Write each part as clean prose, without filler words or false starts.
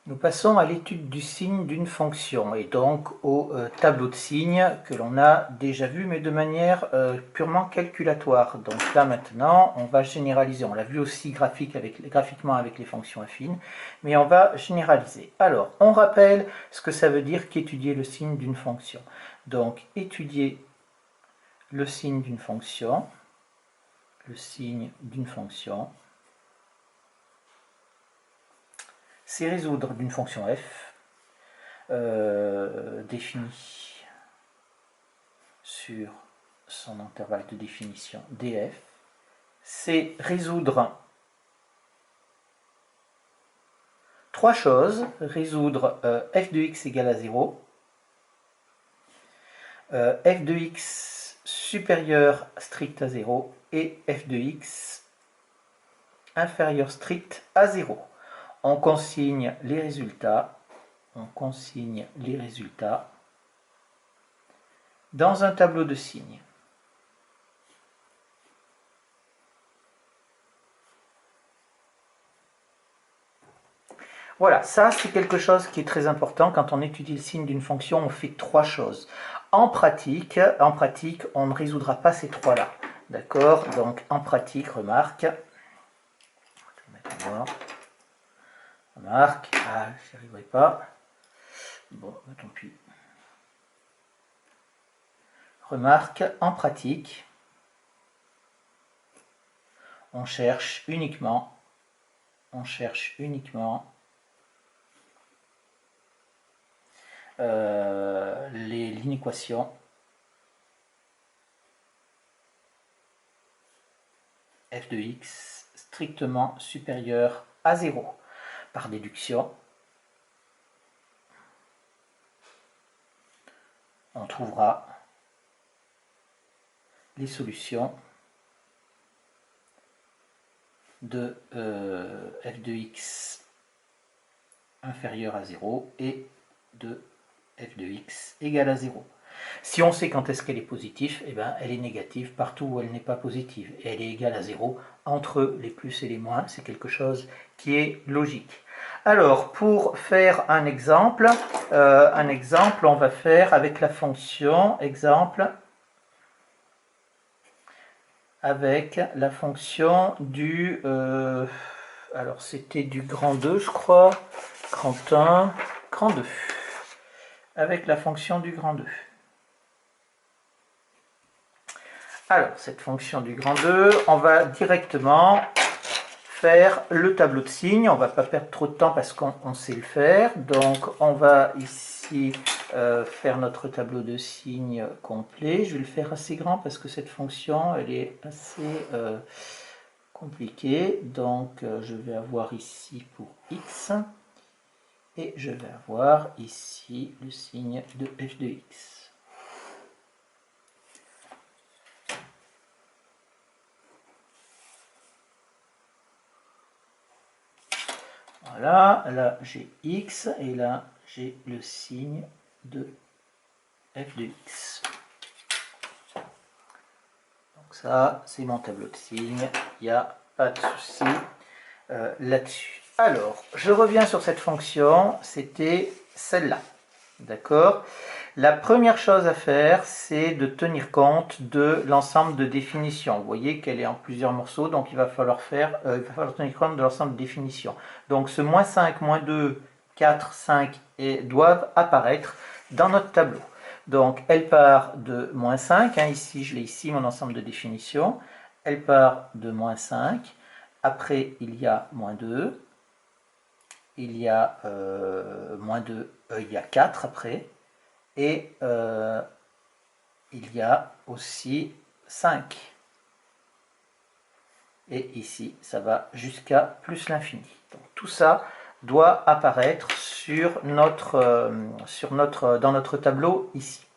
Nous passons à l'étude du signe d'une fonction et donc au tableau de signes que l'on a déjà vu mais de manière purement calculatoire. Donc là maintenant on va généraliser, on l'a vu aussi graphiquement avec les fonctions affines, mais on va généraliser. Alors on rappelle ce que ça veut dire qu'étudier le signe d'une fonction. Donc étudier le signe d'une fonction, c'est résoudre d'une fonction f définie sur son intervalle de définition df, c'est résoudre trois choses, résoudre f de x égale à 0, f de x supérieur strict à 0 et f de x inférieur strict à 0. On consigne les résultats, dans un tableau de signes. Voilà, ça c'est quelque chose qui est très important. Quand on étudie le signe d'une fonction, on fait trois choses. En pratique, on ne résoudra pas ces trois-là. D'accord? Donc en pratique, remarque. Remarque. Ah, j'y arriverai pas. Bon, tant pis. Remarque, en pratique, on cherche uniquement l'inéquation f de x strictement supérieure à 0. Par déduction, on trouvera les solutions de f de x inférieur à 0 et de f de x égale à 0. Si on sait quand est-ce qu'elle est positive, eh ben, elle est négative partout où elle n'est pas positive. Et elle est égale à 0 entre les plus et les moins. C'est quelque chose qui est logique. Alors, pour faire un exemple, on va faire avec la fonction, du... alors, c'était du grand 2, je crois. Grand 1, grand 2. Avec la fonction du grand 2. Alors, cette fonction du grand 2, on va directement faire le tableau de signes. On ne va pas perdre trop de temps parce qu'on sait le faire. Donc, on va ici faire notre tableau de signes complet. Je vais le faire assez grand parce que cette fonction, elle est assez compliquée. Donc, je vais avoir ici pour x et je vais avoir ici le signe de f de x. Voilà, là j'ai x et là j'ai le signe de f de x. Donc ça, c'est mon tableau de signes, il n'y a pas de souci là-dessus. Alors, je reviens sur cette fonction, c'était celle-là, d'accord? La première chose à faire, c'est de tenir compte de l'ensemble de définitions. Vous voyez qu'elle est en plusieurs morceaux, donc il va falloir tenir compte de l'ensemble de définitions. Donc ce moins 5, moins 2, 4, 5 doivent apparaître dans notre tableau. Donc elle part de moins 5, ici je l'ai ici mon ensemble de définitions. Elle part de moins 5, après il y a moins 2, il y a moins 2, il y a 4 après. Et il y a aussi 5. Et ici, ça va jusqu'à plus l'infini. Donc tout ça doit apparaître dans notre tableau ici.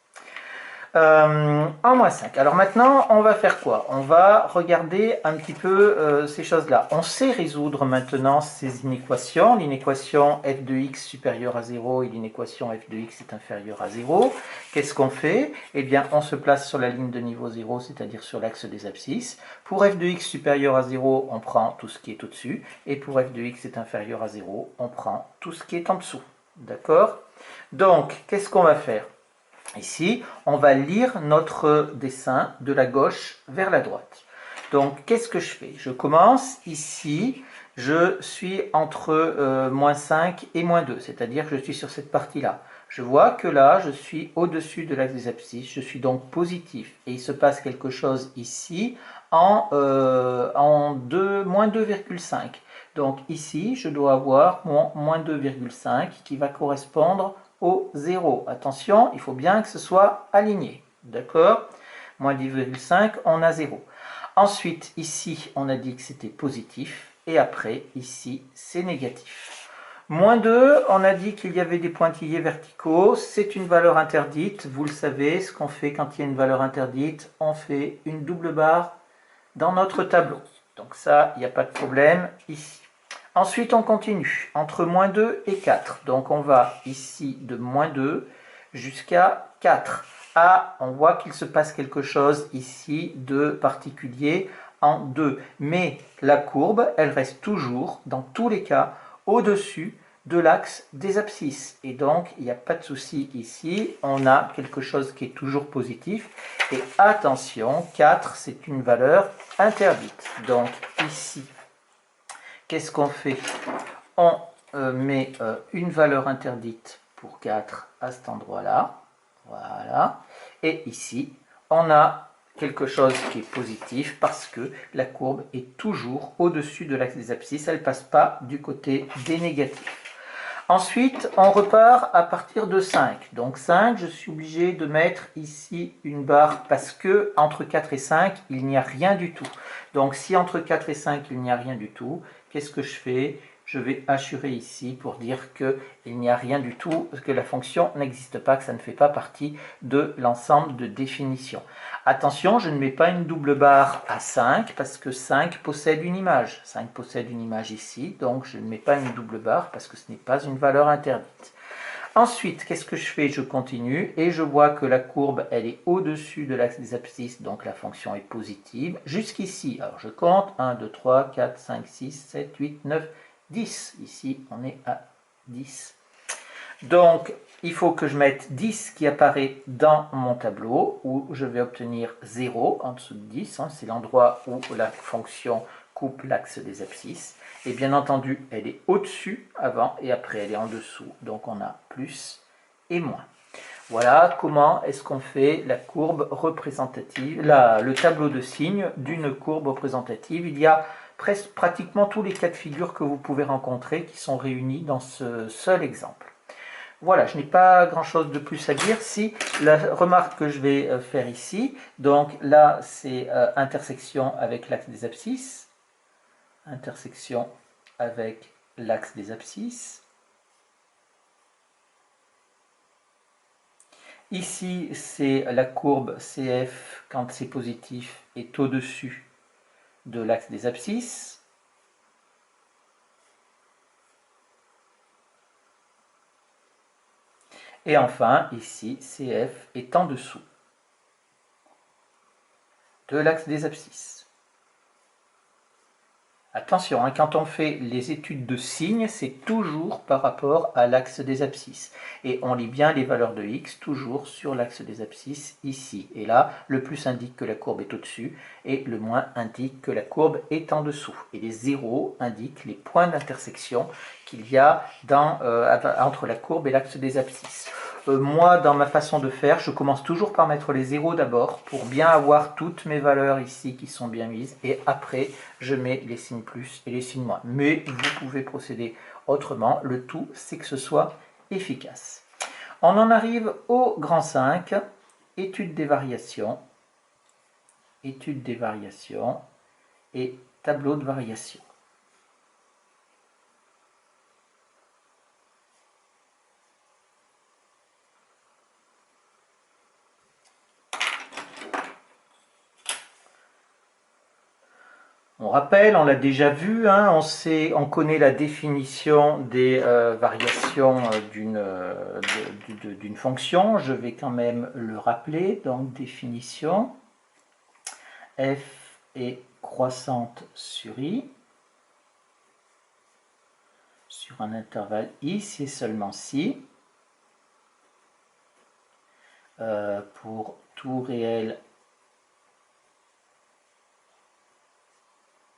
En moins 5. Alors maintenant, on va faire quoi? On va regarder un petit peu ces choses-là. On sait résoudre maintenant ces inéquations. L'inéquation f de x supérieure à 0 et l'inéquation f de x est inférieure à 0. Qu'est-ce qu'on fait? Eh bien, on se place sur la ligne de niveau 0, c'est-à-dire sur l'axe des abscisses. Pour f de x supérieur à 0, on prend tout ce qui est au-dessus. Et pour f de x est inférieur à 0, on prend tout ce qui est en dessous. D'accord? Donc, qu'est-ce qu'on va faire? Ici, on va lire notre dessin de la gauche vers la droite. Donc, qu'est-ce que je fais? Je commence ici, je suis entre moins 5 et moins 2, c'est-à-dire que je suis sur cette partie-là. Je vois que là, je suis au-dessus de l'axe des abscisses, je suis donc positif. Et il se passe quelque chose ici en moins 2,5. Donc ici, je dois avoir mon moins 2,5 qui va correspondre au 0. Attention, il faut bien que ce soit aligné. D'accord? Moins 10,5, on a 0. Ensuite, ici, on a dit que c'était positif. Et après, ici, c'est négatif. Moins 2, on a dit qu'il y avait des pointillés verticaux. C'est une valeur interdite. Vous le savez, ce qu'on fait quand il y a une valeur interdite, on fait une double barre dans notre tableau. Donc ça, il n'y a pas de problème ici. Ensuite, on continue entre moins 2 et 4. Donc, on va ici de moins 2 jusqu'à 4. Ah, on voit qu'il se passe quelque chose ici de particulier en 2. Mais la courbe, elle reste toujours, dans tous les cas, au-dessus de l'axe des abscisses. Et donc, il n'y a pas de souci ici. On a quelque chose qui est toujours positif. Et attention, 4, c'est une valeur interdite. Donc, ici, qu'est-ce qu'on fait? On met une valeur interdite pour 4 à cet endroit-là. Voilà. Et ici, on a quelque chose qui est positif parce que la courbe est toujours au-dessus de l'axe des abscisses. Elle ne passe pas du côté des négatifs. Ensuite, on repart à partir de 5. Donc 5, je suis obligé de mettre ici une barre parce que entre 4 et 5, il n'y a rien du tout. Donc si entre 4 et 5, il n'y a rien du tout, qu'est-ce que je fais? Je vais assurer ici pour dire qu'il n'y a rien du tout, que la fonction n'existe pas, que ça ne fait pas partie de l'ensemble de définition. Attention, je ne mets pas une double barre à 5 parce que 5 possède une image. 5 possède une image ici, donc je ne mets pas une double barre parce que ce n'est pas une valeur interdite. Ensuite, qu'est-ce que je fais? Je continue et je vois que la courbe, elle est au-dessus de l'axe des abscisses, donc la fonction est positive. Jusqu'ici, alors je compte, 1, 2, 3, 4, 5, 6, 7, 8, 9, 10. Ici, on est à 10. Donc, il faut que je mette 10 qui apparaît dans mon tableau, où je vais obtenir 0 en dessous de 10. Hein, c'est l'endroit où la fonction coupe l'axe des abscisses. Et bien entendu, elle est au-dessus avant et après elle est en dessous. Donc on a plus et moins. Voilà comment est-ce qu'on fait la courbe représentative, le tableau de signes d'une courbe représentative. Il y a pratiquement tous les cas de figure que vous pouvez rencontrer qui sont réunis dans ce seul exemple. Voilà, je n'ai pas grand-chose de plus à dire. Si la remarque que je vais faire ici, donc là c'est intersection avec l'axe des abscisses, intersection avec l'axe des abscisses. Ici, c'est la courbe CF, quand c'est positif, est au-dessus de l'axe des abscisses. Et enfin, ici, CF est en dessous de l'axe des abscisses. Attention, hein, quand on fait les études de signes, c'est toujours par rapport à l'axe des abscisses. Et on lit bien les valeurs de x toujours sur l'axe des abscisses ici. Et là, le plus indique que la courbe est au-dessus et le moins indique que la courbe est en dessous. Et les zéros indiquent les points d'intersection qu'il y a entre la courbe et l'axe des abscisses. Moi, dans ma façon de faire, je commence toujours par mettre les zéros d'abord pour bien avoir toutes mes valeurs ici qui sont bien mises. Et après, je mets les signes plus et les signes moins. Mais vous pouvez procéder autrement. Le tout, c'est que ce soit efficace. On en arrive au grand 5, étude des variations et tableau de variation. On rappelle, on l'a déjà vu, hein, on connaît la définition des variations d'une fonction. Je vais quand même le rappeler. Donc, définition, f est croissante sur i, sur un intervalle i, si et seulement si, pour tout réel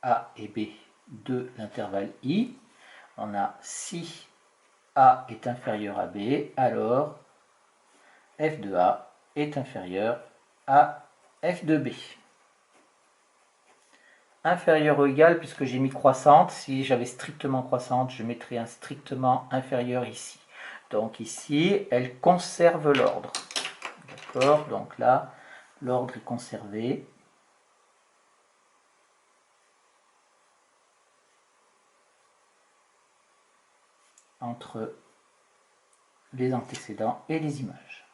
a et b de l'intervalle i, on a si a est inférieur à b, alors f de a est inférieur à f de b. Inférieur ou égal, puisque j'ai mis croissante, si j'avais strictement croissante, je mettrais un strictement inférieur ici. Donc ici, elle conserve l'ordre. D'accord? Donc là, l'ordre est conservé. Entre les antécédents et les images.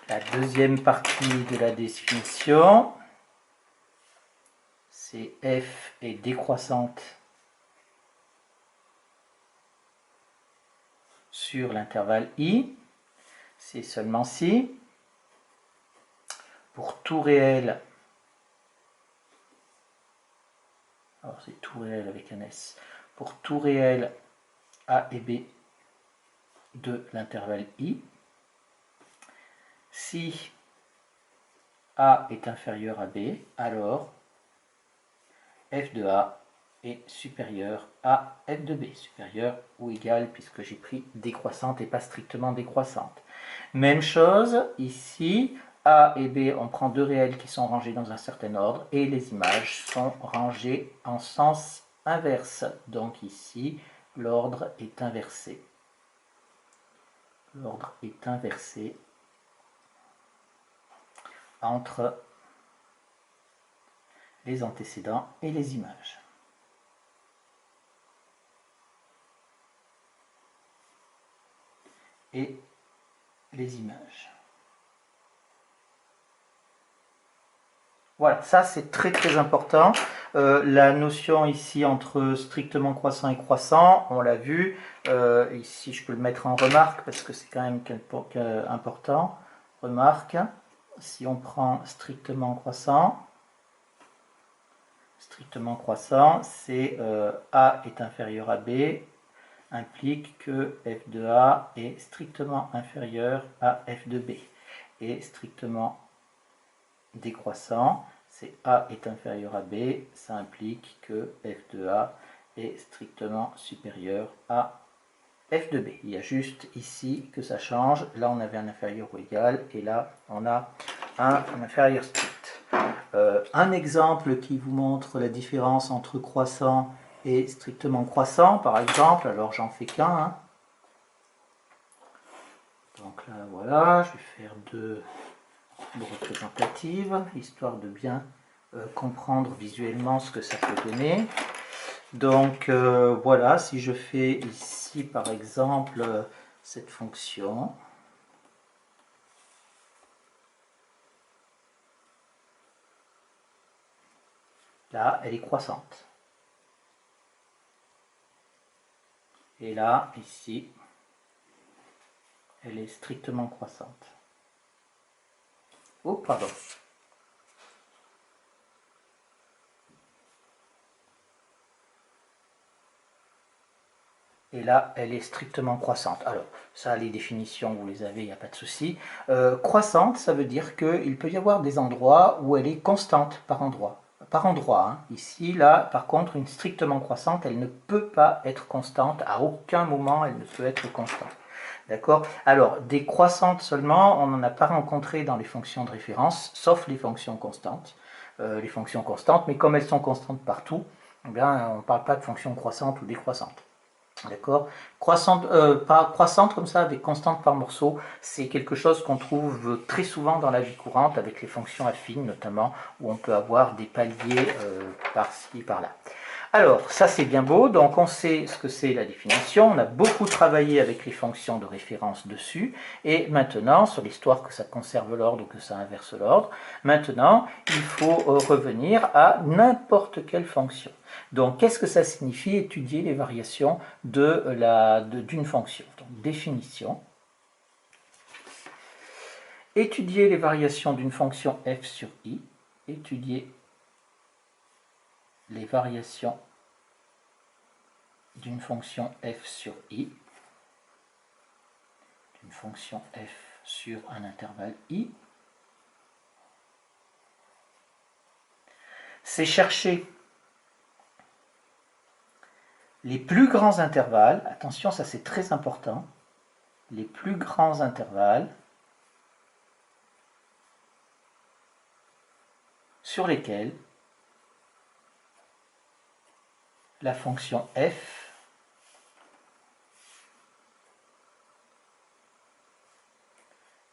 La deuxième partie de la définition, c'est f est décroissante sur l'intervalle i, c'est seulement si, pour tout réel, alors c'est tout réel avec un s, pour tout réel a et b de l'intervalle i, si a est inférieur à b, alors f de a est supérieur à f de b, supérieur ou égal, puisque j'ai pris décroissante et pas strictement décroissante. Même chose ici, a et b, on prend deux réels qui sont rangés dans un certain ordre et les images sont rangées en sens inverse. Donc ici, l'ordre est inversé. L'ordre est inversé entre les antécédents et les images. Et les images. Voilà, ça c'est très très important. La notion ici entre strictement croissant et croissant, on l'a vu. Ici je peux le mettre en remarque parce que c'est quand même important. Remarque, si on prend strictement croissant, c'est A est inférieur à B, implique que f de A est strictement inférieur à f de B. Et strictement décroissant, c'est A est inférieur à B, ça implique que f de A est strictement supérieur à f de B. Il y a juste ici que ça change. Là, on avait un inférieur ou égal, et là, on a un inférieur strict. Un exemple qui vous montre la différence entre croissant et strictement croissant, par exemple, alors j'en fais qu'un. Hein. Donc là, voilà, je vais faire deux représentatives, histoire de bien comprendre visuellement ce que ça peut donner. Donc voilà, si je fais ici par exemple cette fonction, là elle est croissante. Et là, ici, elle est strictement croissante. Oh, pardon. Et là, elle est strictement croissante. Alors, ça, les définitions, vous les avez, il n'y a pas de souci. Croissante, ça veut dire qu'il peut y avoir des endroits où elle est constante par endroit. Par endroit, hein. Ici, là, par contre, une strictement croissante, elle ne peut pas être constante. À aucun moment, elle ne peut être constante. D'accord? Alors, des croissantes seulement, on n'en a pas rencontré dans les fonctions de référence, sauf les fonctions constantes. Les fonctions constantes, mais comme elles sont constantes partout, eh bien, on ne parle pas de fonctions croissantes ou décroissantes. D'accord? Pas croissante comme ça, avec constante par morceau, c'est quelque chose qu'on trouve très souvent dans la vie courante, avec les fonctions affines notamment, où on peut avoir des paliers par-ci, par-là. Alors, ça c'est bien beau, donc on sait ce que c'est la définition, on a beaucoup travaillé avec les fonctions de référence dessus, et maintenant, sur l'histoire que ça conserve l'ordre ou que ça inverse l'ordre, maintenant, il faut revenir à n'importe quelle fonction. Donc, qu'est-ce que ça signifie étudier les variations d'une fonction? Donc, définition. Étudier les variations d'une fonction f sur i, étudier les variations d'une fonction f sur i, d'une fonction f sur un intervalle i, c'est chercher les plus grands intervalles, attention ça c'est très important, les plus grands intervalles sur lesquels la fonction f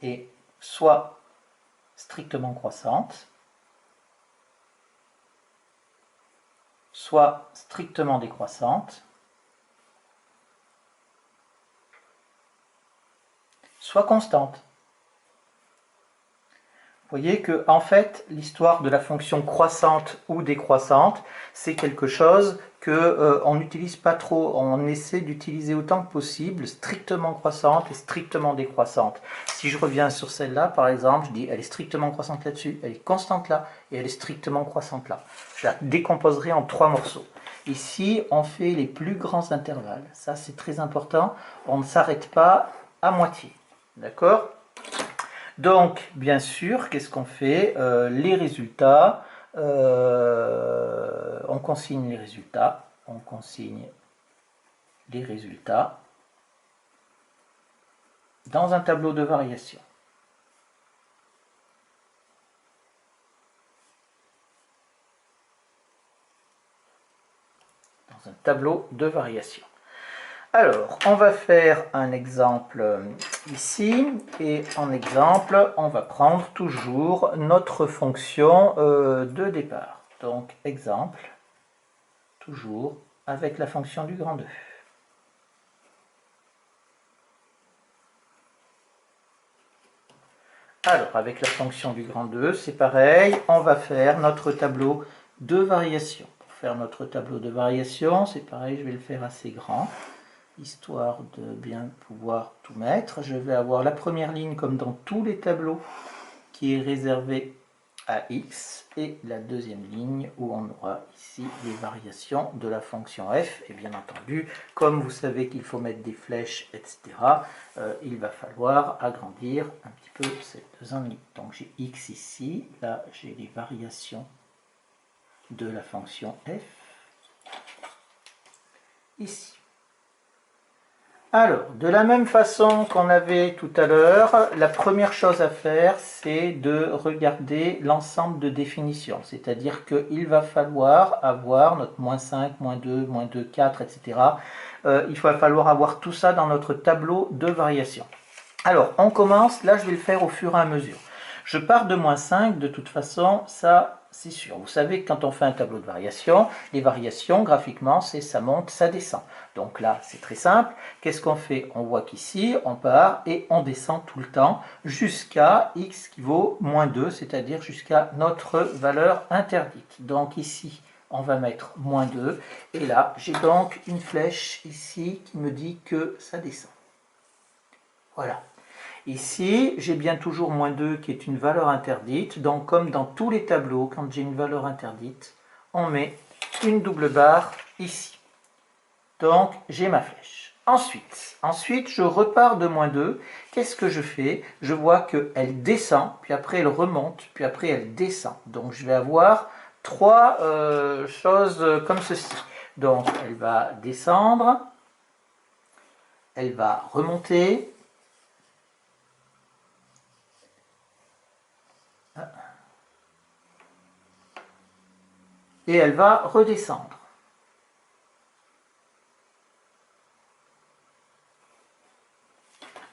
est soit strictement croissante, soit strictement décroissante, soit constante. Vous voyez que en fait, l'histoire de la fonction croissante ou décroissante, c'est quelque chose qu'on n'utilise pas trop. On essaie d'utiliser autant que possible strictement croissante et strictement décroissante. Si je reviens sur celle-là, par exemple, je dis elle est strictement croissante là-dessus, elle est constante là, et elle est strictement croissante là. Je la décomposerai en 3 morceaux. Ici, on fait les plus grands intervalles. Ça, c'est très important. On ne s'arrête pas à moitié. D'accord ? Donc, bien sûr, qu'est-ce qu'on fait? Les résultats, on consigne les résultats, dans un tableau de variation. Dans un tableau de variation. Alors, on va faire un exemple ici, et en exemple, on va prendre toujours notre fonction de départ. Donc, exemple, toujours avec la fonction du grand 2. Alors, avec la fonction du grand 2, c'est pareil, on va faire notre tableau de variation. Pour faire notre tableau de variation, c'est pareil, je vais le faire assez grand, histoire de bien pouvoir tout mettre. Je vais avoir la première ligne, comme dans tous les tableaux, qui est réservée à x, et la deuxième ligne où on aura ici les variations de la fonction f. Et bien entendu, comme vous savez qu'il faut mettre des flèches, etc., il va falloir agrandir un petit peu cette deuxième ligne. Donc j'ai x ici, là j'ai les variations de la fonction f, ici. Alors, de la même façon qu'on avait tout à l'heure, la première chose à faire, c'est de regarder l'ensemble de définitions. C'est-à-dire qu'il va falloir avoir notre -5, -2, -2, 4, etc. Il va falloir avoir tout ça dans notre tableau de variation. Alors, on commence, là je vais le faire au fur et à mesure. Je pars de -5, de toute façon, ça c'est sûr. Vous savez que quand on fait un tableau de variation, les variations, graphiquement, c'est ça monte, ça descend. Donc là, c'est très simple. Qu'est-ce qu'on fait? On voit qu'ici, on part et on descend tout le temps jusqu'à x qui vaut -2, c'est-à-dire jusqu'à notre valeur interdite. Donc ici, on va mettre -2. Et là, j'ai donc une flèche ici qui me dit que ça descend. Voilà. Ici, j'ai bien toujours -2 qui est une valeur interdite. Donc, comme dans tous les tableaux, quand j'ai une valeur interdite, on met une double barre ici. Donc, j'ai ma flèche. Ensuite, je repars de -2. Qu'est-ce que je fais? Je vois qu'elle descend, puis après elle remonte, puis après elle descend. Donc, je vais avoir 3 choses comme ceci. Donc, elle va descendre, elle va remonter, et elle va redescendre.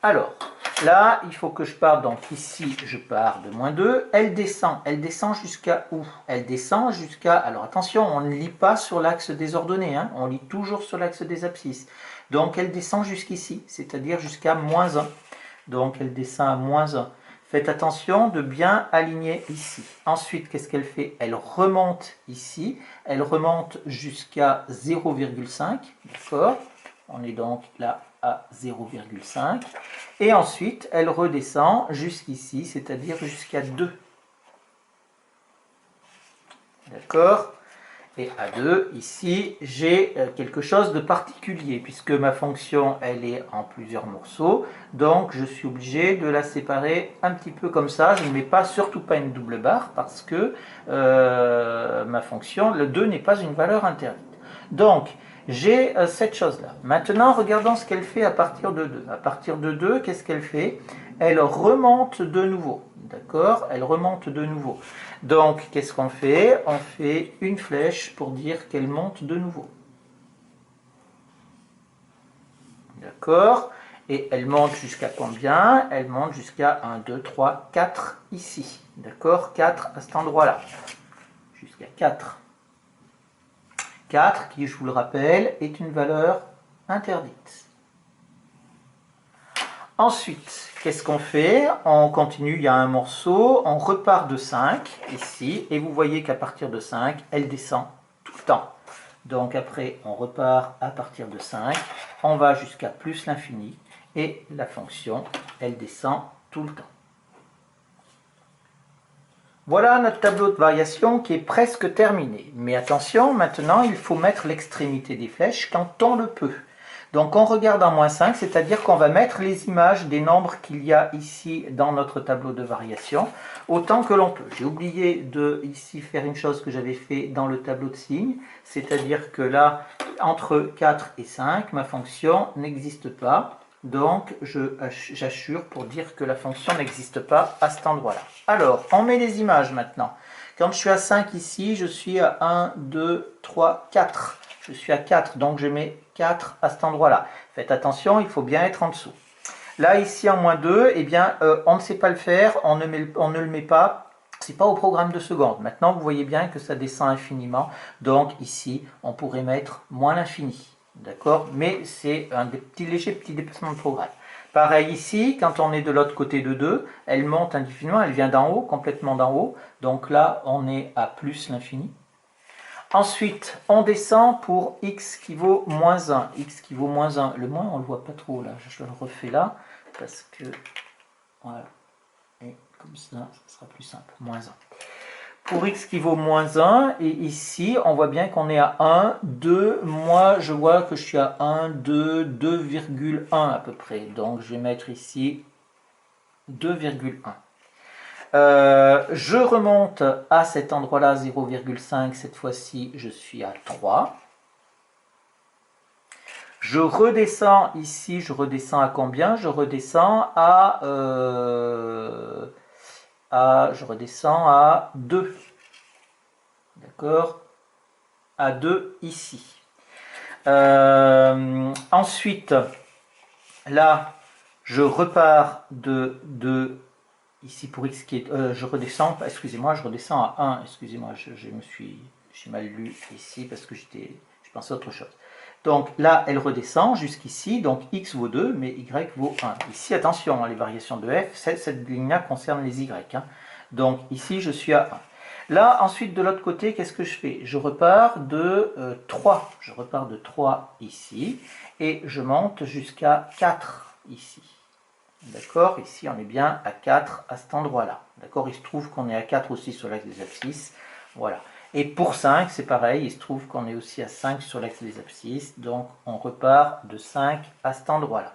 Alors, Là, il faut que je parte, donc ici, je pars de -2. Elle descend jusqu'à où? Elle descend jusqu'à, alors attention, on ne lit pas sur l'axe des ordonnées, hein, on lit toujours sur l'axe des abscisses. Donc elle descend jusqu'ici, c'est-à-dire jusqu'à -1. Donc elle descend à -1. Faites attention de bien aligner ici. Ensuite, qu'est-ce qu'elle fait? Elle remonte ici, elle remonte jusqu'à 0,5, d'accord? On est donc là à 0,5. Et ensuite, elle redescend jusqu'ici, c'est-à-dire jusqu'à 2. D'accord? Et à 2, ici, j'ai quelque chose de particulier, puisque ma fonction, elle est en plusieurs morceaux. Donc, je suis obligé de la séparer un petit peu comme ça. Je ne mets pas, surtout pas une double barre, parce que ma fonction, le 2 n'est pas une valeur interdite. Donc, j'ai cette chose-là. Maintenant, regardons ce qu'elle fait à partir de 2. À partir de 2, qu'est-ce qu'elle fait? Elle remonte de nouveau. D'accord? Elle remonte de nouveau. Donc, qu'est-ce qu'on fait? On fait une flèche pour dire qu'elle monte de nouveau. D'accord? Et elle monte jusqu'à combien? Elle monte jusqu'à 1, 2, 3, 4 ici. D'accord? 4 à cet endroit-là. Jusqu'à 4. 4, qui, je vous le rappelle, est une valeur interdite. Ensuite, qu'est-ce qu'on fait? On continue, il y a un morceau, on repart de 5, ici, et vous voyez qu'à partir de 5, elle descend tout le temps. Donc après, on repart à partir de 5, on va jusqu'à plus l'infini, et la fonction, elle descend tout le temps. Voilà notre tableau de variation qui est presque terminé. Mais attention, maintenant, il faut mettre l'extrémité des flèches quand on le peut. Donc on regarde en -5, c'est-à-dire qu'on va mettre les images des nombres qu'il y a ici dans notre tableau de variation, autant que l'on peut. J'ai oublié de ici faire une chose que j'avais fait dans le tableau de signes, c'est-à-dire que là, entre 4 et 5, ma fonction n'existe pas. Donc j'assure pour dire que la fonction n'existe pas à cet endroit-là. Alors, on met les images maintenant. Quand je suis à 5 ici, je suis à 1, 2, 3, 4. Je suis à 4, donc je mets 4 à cet endroit-là. Faites attention, il faut bien être en dessous. Là, ici, en -2, eh bien, on ne sait pas le faire, on ne le met pas. C'est pas au programme de seconde. Maintenant, vous voyez bien que ça descend infiniment. Donc, ici, on pourrait mettre moins l'infini. D'accord? Mais c'est un léger petit déplacement de programme. Pareil ici, quand on est de l'autre côté de 2, elle monte indéfiniment, elle vient d'en haut, complètement d'en haut. Donc là, on est à plus l'infini. Ensuite, on descend pour x qui vaut -1. X qui vaut -1. Le moins, on ne le voit pas trop là. Je le refais là, parce que... Voilà. Et comme ça, ça sera plus simple. -1. Pour x qui vaut -1, et ici, on voit bien qu'on est à 1, 2. Moi, je vois que je suis à 1, 2, 2,1 à peu près. Donc, je vais mettre ici 2,1. Je remonte à cet endroit-là, 0,5, cette fois-ci, je suis à 3. Je redescends ici, je redescends à combien? Je redescends à 2. D'accord? À 2 ici. Ensuite, là, je repars de 2 ici pour x qui est... je redescends, excusez-moi, je redescends à 1. Excusez-moi, j'ai mal lu ici parce que je pensais à autre chose. Donc là, elle redescend jusqu'ici, donc x vaut 2, mais y vaut 1. Ici, attention, les variations de f, cette ligne-là concerne les y. Hein. Donc ici, je suis à 1. Là, ensuite, de l'autre côté, qu'est-ce que je fais? Je repars de 3. Je repars de 3 ici, et je monte jusqu'à 4 ici. D'accord? Ici, on est bien à 4 à cet endroit-là. D'accord? Il se trouve qu'on est à 4 aussi sur l'axe des abscisses. Voilà. Et pour 5, c'est pareil. Il se trouve qu'on est aussi à 5 sur l'axe des abscisses. Donc, on repart de 5 à cet endroit-là.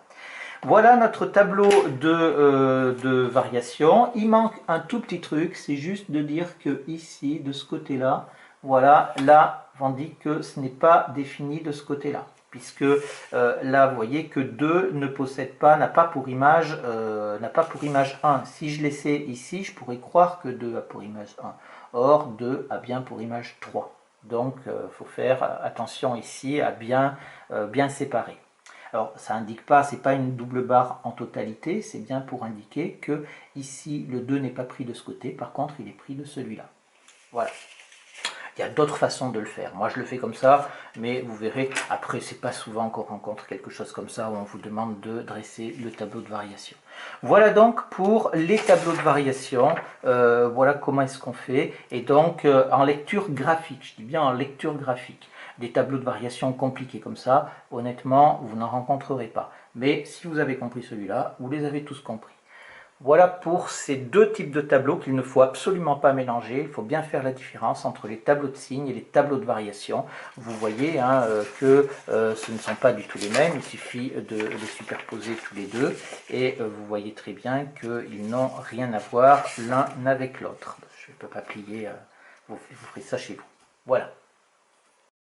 Voilà notre tableau de variation. Il manque un tout petit truc. C'est juste de dire que ici, de ce côté-là, voilà, là, on dit que ce n'est pas défini de ce côté-là. Puisque là, vous voyez que 2 ne possède pas, n'a pas pour image 1. Si je laissais ici, je pourrais croire que 2 a pour image 1. Or, 2 a bien pour image 3. Donc, il faut faire attention ici à bien séparer. Alors ça indique pas, c'est pas une double barre en totalité, c'est bien pour indiquer que ici le 2 n'est pas pris de ce côté, par contre il est pris de celui-là. Voilà. Il y a d'autres façons de le faire. Moi, je le fais comme ça, mais vous verrez, après, c'est pas souvent qu'on rencontre quelque chose comme ça où on vous demande de dresser le tableau de variation. Voilà donc pour les tableaux de variation. Voilà comment est-ce qu'on fait. Et donc, en lecture graphique, je dis bien en lecture graphique, des tableaux de variation compliqués comme ça, honnêtement, vous n'en rencontrerez pas. Mais si vous avez compris celui-là, vous les avez tous compris. Voilà pour ces deux types de tableaux qu'il ne faut absolument pas mélanger. Il faut bien faire la différence entre les tableaux de signes et les tableaux de variation. Vous voyez hein, que ce ne sont pas du tout les mêmes. Il suffit de les superposer tous les deux. Et vous voyez très bien qu'ils n'ont rien à voir l'un avec l'autre. Je ne peux pas plier. Vous ferez ça chez vous. Voilà.